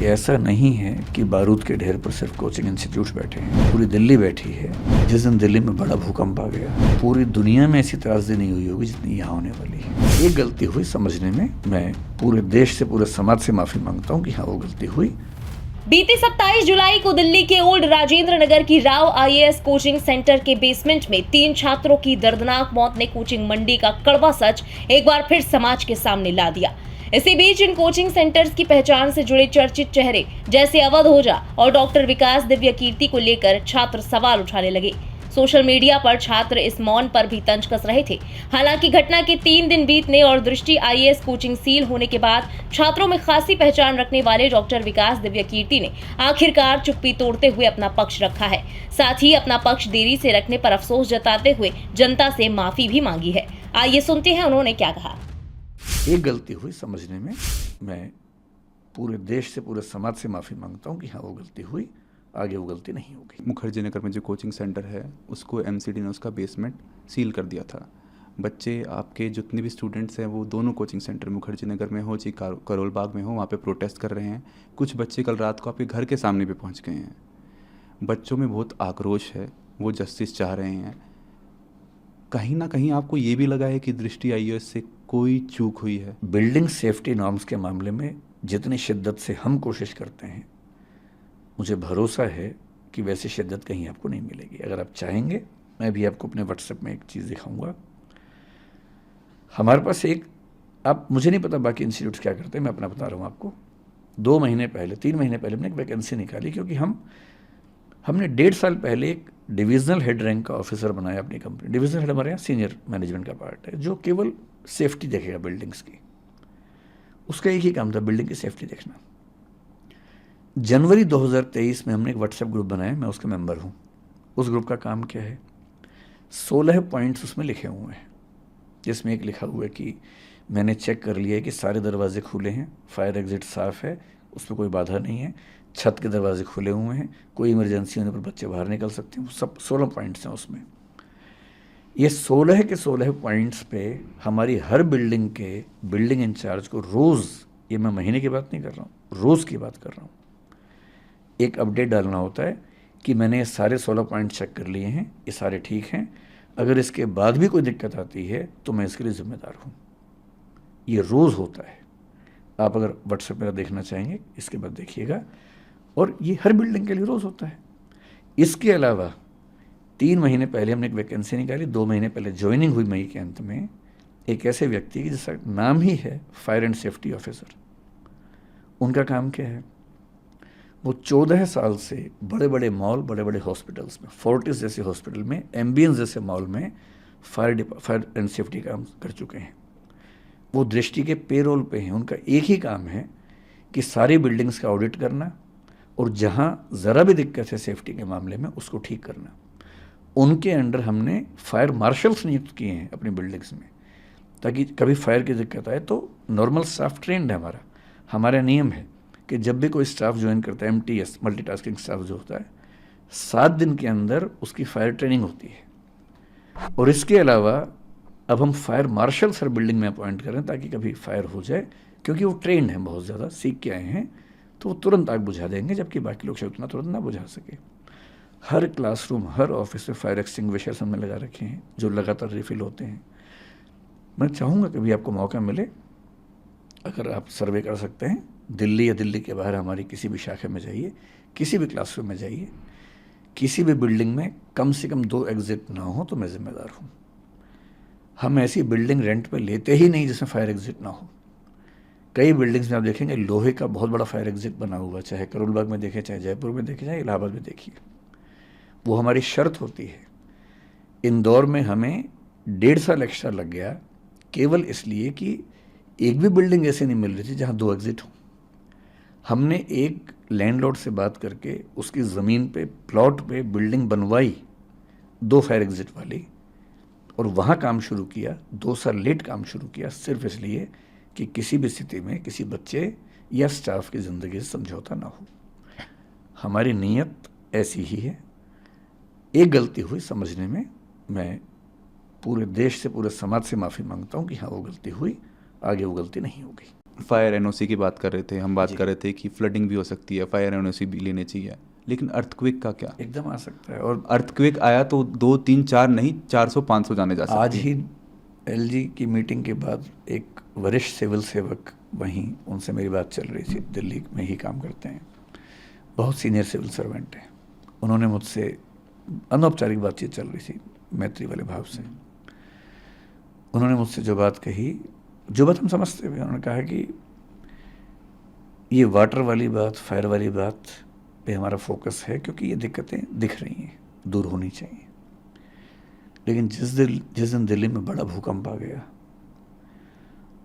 देखिए, ऐसा नहीं है कि बारूद के ढेर पर सिर्फ कोचिंग इंस्टीट्यूट्स बैठे हैं, पूरी दिल्ली बैठी है। जिस दिन दिल्ली में बड़ा भूकंप आ गया, पूरी दुनिया में ऐसी त्रासदी नहीं हुई होगी जितनी यहाँ होने वाली है। एक गलती हुई समझने में, मैं पूरे देश से, पूरे समाज से माफी मांगता हूँ कि हाँ, वो गलती हुई। बीती 27 जुलाई को दिल्ली के ओल्ड राजेंद्र नगर की राव आईएएस कोचिंग सेंटर के बेसमेंट में 3 छात्रों की दर्दनाक मौत ने कोचिंग मंडी का कड़वा सच एक बार फिर समाज के सामने ला दिया। इसी बीच इन कोचिंग सेंटर्स की पहचान से जुड़े चर्चित चेहरे जैसे अवध ओझा और डॉक्टर विकास दिव्य कीर्ति को लेकर छात्र सवाल उठाने लगे। सोशल मीडिया पर छात्र इस मौन पर भी तंज कस रहे थे। हालांकि घटना के 3 दिन बीतने और दृष्टि आईएएस कोचिंग सील होने के बाद छात्रों में खासी पहचान रखने वाले डॉक्टर विकास दिव्य कीर्ति ने आखिरकार चुप्पी तोड़ते हुए अपना पक्ष रखा है। साथ ही अपना पक्ष देरी से रखने पर अफसोस जताते हुए जनता से माफी भी मांगी है। आइए सुनते हैं उन्होंने क्या कहा। एक गलती हुई समझने में, मैं पूरे देश से, पूरे समाज से माफी मांगता हूँ कि हाँ, वो गलती हुई, आगे वो गलती नहीं होगी। मुखर्जी नगर में जो कोचिंग सेंटर है उसको एमसीडी ने उसका बेसमेंट सील कर दिया था। बच्चे आपके जितने भी स्टूडेंट्स हैं वो दोनों कोचिंग सेंटर मुखर्जी नगर में हो चाहे करोल बाग में हो, वहाँ पे प्रोटेस्ट कर रहे हैं। कुछ बच्चे कल रात को आपके घर के सामने पे पहुँच गए हैं। बच्चों में बहुत आक्रोश है, वो जस्टिस चाह रहे हैं। कहीं ना कहीं आपको ये भी लगा है कि दृष्टि आईएएस से कोई चूक हुई है। बिल्डिंग सेफ्टी नॉर्म्स के मामले में जितनी शिद्दत से हम कोशिश करते हैं, मुझे भरोसा है कि वैसी शिद्दत कहीं आपको नहीं मिलेगी। अगर आप चाहेंगे, मैं भी आपको अपने व्हाट्सएप में एक चीज़ दिखाऊंगा। हमारे पास एक, आप, मुझे नहीं पता बाकी इंस्टीट्यूट्स क्या करते हैं, मैं अपना बता रहा हूँ आपको। 2 महीने पहले, 3 महीने पहले हमने एक वैकेंसी निकाली, क्योंकि हमने 1.5 साल पहले एक डिविजनल हेड रैंक का ऑफिसर बनाया अपनी कंपनी। डिविजनल हेड हमारे यहाँ सीनियर मैनेजमेंट का पार्ट है, जो केवल सेफ्टी देखेगा बिल्डिंग्स की। उसका एक ही काम था, बिल्डिंग की सेफ्टी देखना। जनवरी 2023 में हमने एक व्हाट्सएप ग्रुप बनाया, मैं उसका मेंबर हूँ। उस ग्रुप का काम क्या है, 16 पॉइंट्स उसमें लिखे हुए हैं, जिसमें एक लिखा हुआ है कि मैंने चेक कर लिया है कि सारे दरवाजे खुले हैं, फायर एग्जिट साफ़ है, उसमें कोई बाधा नहीं है, छत के दरवाजे खुले हुए हैं, कोई इमरजेंसी होने पर बच्चे बाहर निकल सकते हैं। सब 16 पॉइंट्स हैं उसमें। ये 16 के 16 पॉइंट्स पे हमारी हर बिल्डिंग के बिल्डिंग इंचार्ज को रोज़, ये मैं महीने की बात नहीं कर रहा हूँ, रोज़ की बात कर रहा हूँ, एक अपडेट डालना होता है कि मैंने ये सारे 16 पॉइंट चेक कर लिए हैं, ये सारे ठीक हैं। अगर इसके बाद भी कोई दिक्कत आती है तो मैं इसके लिए ज़िम्मेदार हूँ। ये रोज़ होता है। आप अगर व्हाट्सएप मेरा देखना चाहेंगे, इसके बाद देखिएगा। और ये हर बिल्डिंग के लिए रोज़ होता है। इसके अलावा 3 महीने पहले हमने एक वैकेंसी निकाली, 2 महीने पहले ज्वाइनिंग हुई मई के अंत में, एक ऐसे व्यक्ति की जिसका नाम ही है फायर एंड सेफ्टी ऑफिसर। उनका काम क्या है, वो 14 साल से बड़े बड़े मॉल, बड़े बड़े हॉस्पिटल्स में, फोर्टिस जैसे हॉस्पिटल में, एम्बियंस जैसे मॉल में फायर एंड सेफ्टी काम कर चुके हैं। वो दृष्टि के पेरोल पे हैं। उनका एक ही काम है कि सारी बिल्डिंग्स का ऑडिट करना और जहाँ ज़रा भी दिक्कत है सेफ्टी के मामले में, उसको ठीक करना। उनके अंडर हमने फायर मार्शल्स नियुक्त किए हैं अपनी बिल्डिंग्स में, ताकि कभी फायर की दिक्कत आए तो नॉर्मल स्टाफ ट्रेंड है। हमारा नियम है कि जब भी कोई स्टाफ ज्वाइन करता है, MTS मल्टीटास्किंग स्टाफ जो होता है, 7 दिन के अंदर उसकी फायर ट्रेनिंग होती है। और इसके अलावा अब हम फायर मार्शल हर बिल्डिंग में अपॉइंट करें, ताकि कभी फायर हो जाए, क्योंकि वो ट्रेंड हैं, बहुत ज़्यादा सीख के आए हैं, तो वो तुरंत आग बुझा देंगे, जबकि बाकी लोग शायद उतना तुरंत ना बुझा सके। हर क्लासरूम, हर ऑफिस में फायर एक्सटिंग्विशर्स हमने लगा रखे हैं, जो लगातार रिफिल होते हैं। मैं चाहूँगा कभी आपको मौका मिले, अगर आप सर्वे कर सकते हैं, दिल्ली या दिल्ली के बाहर हमारी किसी भी शाखा में जाइए, किसी भी क्लासरूम में जाइए, किसी भी बिल्डिंग में कम से कम 2 एग्जिट ना हो तो मैं ज़िम्मेदार हूँ। हम ऐसी बिल्डिंग रेंट पे लेते ही नहीं जिसमें फायर एग्जिट ना हो। कई बिल्डिंग्स में आप देखेंगे लोहे का बहुत बड़ा फायर एग्जिट बना हुआ, चाहे करोल बाग में देखें, चाहे जयपुर में देखें, चाहे इलाहाबाद में देखिए। वो हमारी शर्त होती है। इंदौर में हमें 1.5 साल एक्स्ट्रा लग गया, केवल इसलिए कि एक भी बिल्डिंग ऐसी नहीं मिल रही थी जहाँ 2 एग्जिट हों। हमने एक लैंडलॉर्ड से बात करके उसकी ज़मीन पे, प्लॉट पे बिल्डिंग बनवाई 2 फायर एग्जिट वाली, और वहाँ काम शुरू किया। 2 साल लेट काम शुरू किया, सिर्फ इसलिए कि किसी भी स्थिति में किसी बच्चे या स्टाफ की ज़िंदगी से समझौता ना हो। हमारी नीयत ऐसी ही है। एक गलती हुई समझने में, मैं पूरे देश से, पूरे समाज से माफ़ी मांगता हूँ कि हाँ, वो गलती हुई, आगे वो गलती नहीं होगी। फायर एनओसी की बात कर रहे थे, हम बात कर रहे थे कि फ्लडिंग भी हो सकती है, फायर एनओसी भी लेने चाहिए, लेकिन अर्थक्वेक का क्या? एकदम आ सकता है। और अर्थक्वेक आया तो 2, 3, 4 नहीं 400-500 जाने जा सकते आज ही एलजी की मीटिंग के बाद एक वरिष्ठ सिविल सेवक वहीं, उनसे मेरी बात चल रही थी, दिल्ली में ही काम करते हैं, बहुत सीनियर सिविल सर्वेंट हैं। उन्होंने मुझसे अनौपचारिक बातचीत चल रही थी मैत्री वाले भाव से, उन्होंने मुझसे जो बात कही, जो बात हम समझते हुए, उन्होंने कहा कि ये वाटर वाली बात, फायर वाली बात पे हमारा फोकस है क्योंकि ये दिक्कतें दिख रही हैं, दूर होनी चाहिए। लेकिन जिस दिन दिल्ली में बड़ा भूकंप आ गया,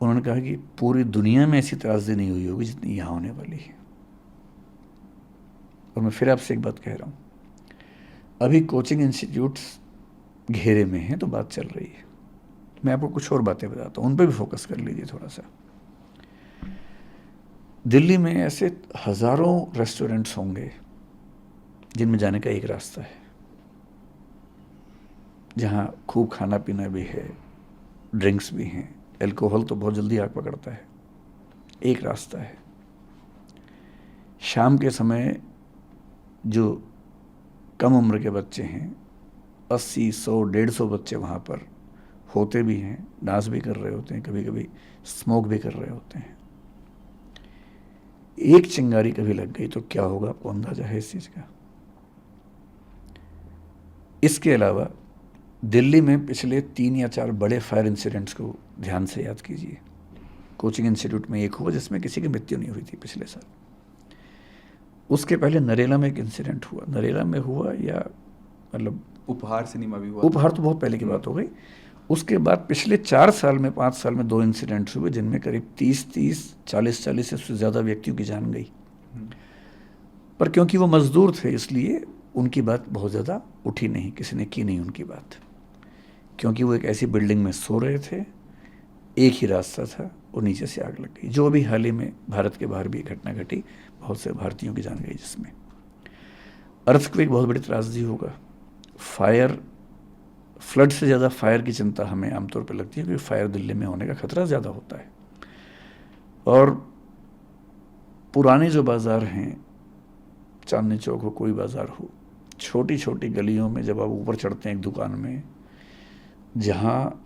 उन्होंने कहा कि पूरी दुनिया में ऐसी त्रासदी नहीं हुई होगी जितनी यहाँ होने वाली है। और मैं फिर आपसे एक बात कह रहा हूँ, अभी कोचिंग इंस्टीट्यूट्स घेरे में हैं तो बात चल रही है। मैं आपको कुछ और बातें बताता हूँ, उन पर भी फोकस कर लीजिए थोड़ा सा। दिल्ली में ऐसे हज़ारों रेस्टोरेंट्स होंगे जिनमें जाने का एक रास्ता है, जहाँ खूब खाना पीना भी है, ड्रिंक्स भी हैं, अल्कोहल तो बहुत जल्दी आग पकड़ता है। एक रास्ता है। शाम के समय जो कम उम्र के बच्चे हैं, 80, 100, 150 बच्चे वहाँ पर होते भी हैं, डांस भी कर रहे होते हैं, कभी कभी स्मोक भी कर रहे होते हैं। एक चिंगारी कभी लग गई तो क्या होगा, आपको अंदाजा है इस चीज़ का? इसके अलावा दिल्ली में पिछले 3 या 4 बड़े फायर इंसिडेंट्स को ध्यान से याद कीजिए। कोचिंग इंस्टीट्यूट में एक हुआ जिसमें किसी की मृत्यु नहीं हुई थी पिछले साल। उसके पहले नरेला में एक इंसिडेंट हुआ, नरेला में हुआ या मतलब उपहार सिनेमा भी हुआ। उपहार तो बहुत पहले की बात हो गई। उसके बाद पिछले 4 साल में, 5 साल में 2 इंसिडेंट्स हुए जिनमें करीब 30, 40 से ज़्यादा व्यक्तियों की जान गई। पर क्योंकि वो मजदूर थे इसलिए उनकी बात बहुत ज़्यादा उठी नहीं, किसी ने की नहीं उनकी बात, क्योंकि वो एक ऐसी बिल्डिंग में सो रहे थे, एक ही रास्ता था और नीचे से आग लग गई। जो अभी हाल ही में भारत के बाहर भी एक घटना घटी, बहुत से भारतीयों की जान गई जिसमें। अर्थक्वेक बहुत बड़ी त्रासदी होगा। फायर, फ्लड से ज़्यादा फायर की चिंता हमें आमतौर पर लगती है क्योंकि फायर दिल्ली में होने का खतरा ज़्यादा होता है। और पुराने जो बाज़ार हैं, चांदनी चौक हो, कोई बाज़ार हो, छोटी छोटी गलियों में जब आप ऊपर चढ़ते हैं एक दुकान में जहाँ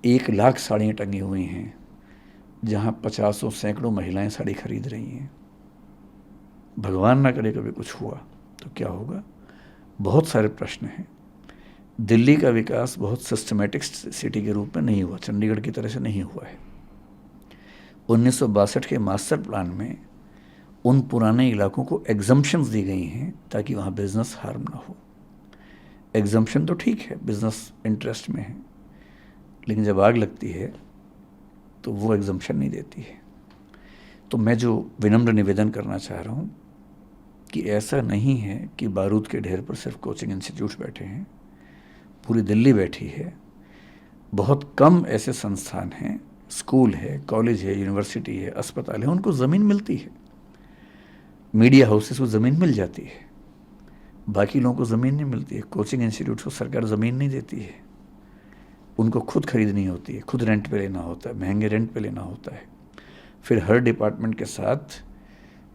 1 लाख साड़ियाँ टंगी हुई हैं, जहाँ 50 सैकड़ों महिलाएं साड़ी खरीद रही हैं, भगवान ना करे कभी कुछ हुआ तो क्या होगा? बहुत सारे प्रश्न हैं। दिल्ली का विकास बहुत सिस्टमेटिक सिटी के रूप में नहीं हुआ, चंडीगढ़ की तरह से नहीं हुआ है। 1962 के मास्टर प्लान में उन पुराने इलाकों को एग्जम्पशंस दी गई हैं ताकि वहाँ बिजनेस हार्म ना हो। एग्जम्पशन तो ठीक है, बिजनेस इंटरेस्ट में है, लेकिन जब आग लगती है तो वो एग्जम्पशन नहीं देती है। तो मैं जो विनम्र निवेदन करना चाह रहा हूँ कि ऐसा नहीं है कि बारूद के ढेर पर सिर्फ कोचिंग इंस्टीट्यूट्स बैठे हैं, पूरी दिल्ली बैठी है। बहुत कम ऐसे संस्थान हैं, स्कूल है, कॉलेज है, यूनिवर्सिटी है, अस्पताल है, उनको ज़मीन मिलती है। मीडिया हाउसेस को ज़मीन मिल जाती है, बाकी लोगों को ज़मीन नहीं मिलती है। कोचिंग इंस्टीट्यूट्स को सरकार ज़मीन नहीं देती है, उनको खुद खरीदनी होती है, खुद रेंट पे लेना होता है, महंगे रेंट पे लेना होता है। फिर हर डिपार्टमेंट के साथ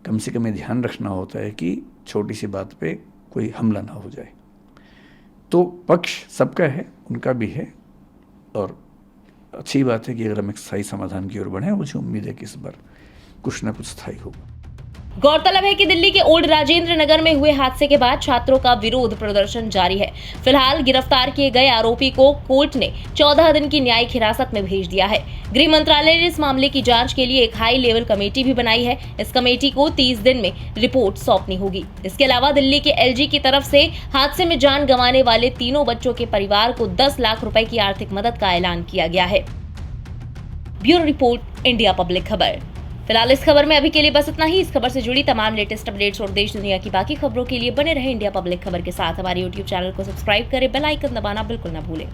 कम से कम ये ध्यान रखना होता है कि छोटी सी बात पे कोई हमला ना हो जाए। तो पक्ष सबका है, उनका भी है, और अच्छी बात है कि अगर हम एक स्थायी समाधान की ओर बढ़ें, मुझे उम्मीद है कि इस बार कुछ ना कुछ स्थायी होगा। गौरतलब है कि दिल्ली के ओल्ड राजेंद्र नगर में हुए हादसे के बाद छात्रों का विरोध प्रदर्शन जारी है। फिलहाल गिरफ्तार किए गए आरोपी को कोर्ट ने 14 दिन की न्यायिक हिरासत में भेज दिया है। गृह मंत्रालय ने इस मामले की जांच के लिए एक हाई लेवल कमेटी भी बनाई है। इस कमेटी को 30 दिन में रिपोर्ट सौंपनी होगी। इसके अलावा दिल्ली के एलजी की तरफ से हादसे में जान गंवाने वाले तीनों बच्चों के परिवार को 10 लाख रुपए की आर्थिक मदद का ऐलान किया गया है। ब्यूरो रिपोर्ट, इंडिया पब्लिक खबर। फिलहाल इस खबर में अभी के लिए बस इतना ही। इस खबर से जुड़ी तमाम लेटेस्ट अपडेट्स और देश दुनिया की बाकी खबरों के लिए बने रहे इंडिया पब्लिक खबर के साथ। हमारे YouTube चैनल को सब्सक्राइब करें, बेल आइकन दबाना बिल्कुल न भूलें।